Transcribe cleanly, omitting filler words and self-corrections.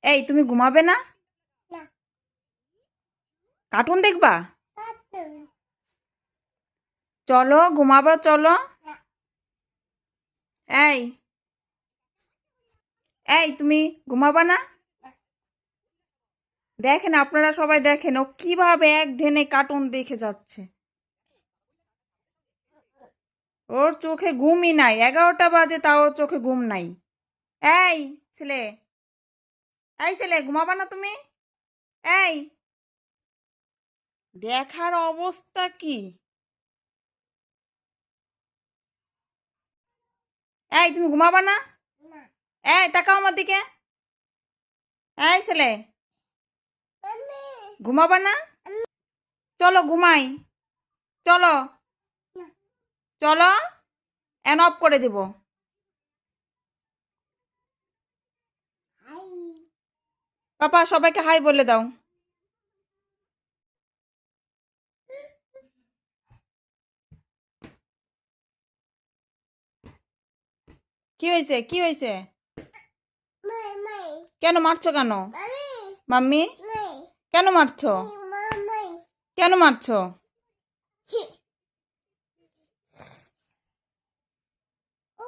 এই তুমি ঘুমাবে না? না। কার্টুন দেখবা? কার্টুন। চলো ঘুমাবো, চলো। না। এই এই তুমি ঘুমাবা না? না। দেখেন, আপনারা সবাই দেখেন ও কিভাবে এক ধ্যানে কার্টুন দেখে যাচ্ছে। ওর চোখে ঘুমই নাই, 11টা বাজে তাও ওর চোখে ঘুম নাই। এই ছেলে, এই ছেলে, ঘুমাবা না তুমি? এই, দেখার অবস্থা কি! এই তুমি ঘুমাবা না? না। এই তাকাও আমার দিকে। এই ছেলে, আমি। ঘুমাবা না? চলো ঘুমাই, চলো। না। চলো, এন অফ করে দেব। হাই। পাপা সবাইকে হাই বলে দাও। কি হয়েছে, কি হয়েছে? মাই মাই। কেন মারছো কেন? মামি। মাম্মি, মাই। কেন মারছো? মাই। কেন মারছো?